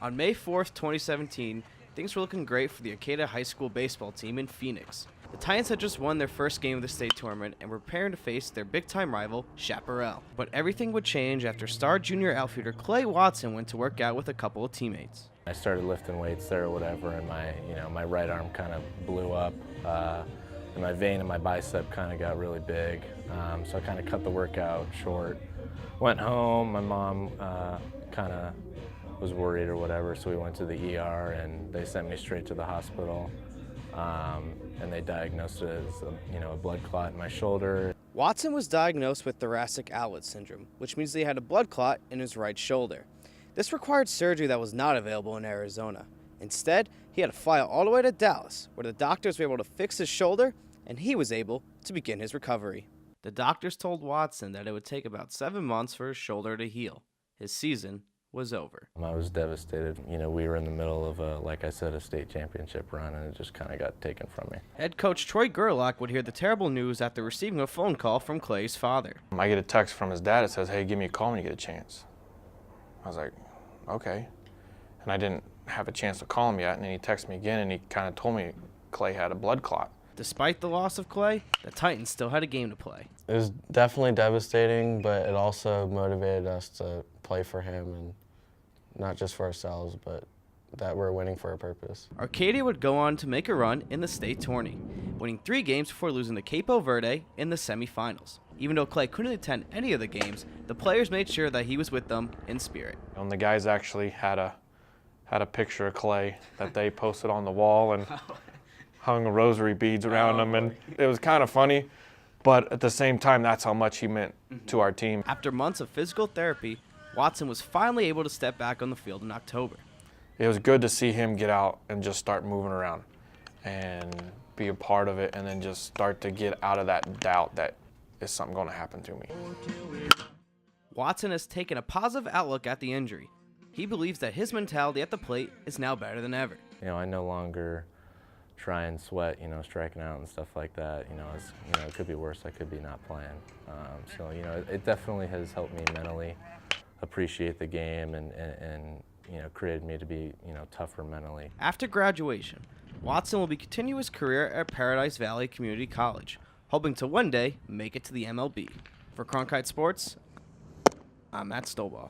On May 4th, 2017, things were looking great for the Arcata High School baseball team in Phoenix. The Titans had just won their first game of the state tournament and were preparing to face their big-time rival, Chaparral. But everything would change after star junior outfielder Clay Watson went to work out with a couple of teammates. I started lifting weights there or whatever, and my right arm kind of blew up, and my vein in my bicep kind of got really big. So I kind of cut the workout short. Went home. My mom kind of was worried or whatever, so we went to the ER and they sent me straight to the hospital. And they diagnosed it as a blood clot in my shoulder. Watson was diagnosed with thoracic outlet syndrome, which means he had a blood clot in his right shoulder. This required surgery that was not available in Arizona. Instead, he had to fly all the way to Dallas, where the doctors were able to fix his shoulder, and he was able to begin his recovery. The doctors told Watson that it would take about 7 months for his shoulder to heal. His season was over. I was devastated. We were in the middle of like I said, a state championship run, and it just kind of got taken from me. Head coach Troy Gerlach would hear the terrible news after receiving a phone call from Clay's father. I get a text from his dad that says, "Hey, give me a call when you get a chance." I was like, okay. And I didn't have a chance to call him yet, and then he texted me again, and he kind of told me Clay had a blood clot. Despite the loss of Clay, the Titans still had a game to play. It was definitely devastating, but it also motivated us to play for him, and not just for ourselves, but that we're winning for a purpose. Arcadia would go on to make a run in the state tourney, winning 3 games before losing to Capo Verde in the semifinals. Even though Clay couldn't attend any of the games, the players made sure that he was with them in spirit. And the guys actually had a picture of Clay that they posted on the wall and hung rosary beads around him, and it was kind of funny, but at the same time, that's how much he meant to our team. After months of physical therapy, Watson was finally able to step back on the field in October. It was good to see him get out and just start moving around and be a part of it, and then just start to get out of that doubt that is something going to happen to me. Watson has taken a positive outlook at the injury. He believes that his mentality at the plate is now better than ever. I no longer try and sweat, striking out and stuff like that. It could be worse. I could be not playing. So it definitely has helped me mentally appreciate the game and created me to be, tougher mentally. After graduation, Watson will continue his career at Paradise Valley Community College, hoping to one day make it to the MLB. For Cronkite Sports, I'm Matt Stolbof.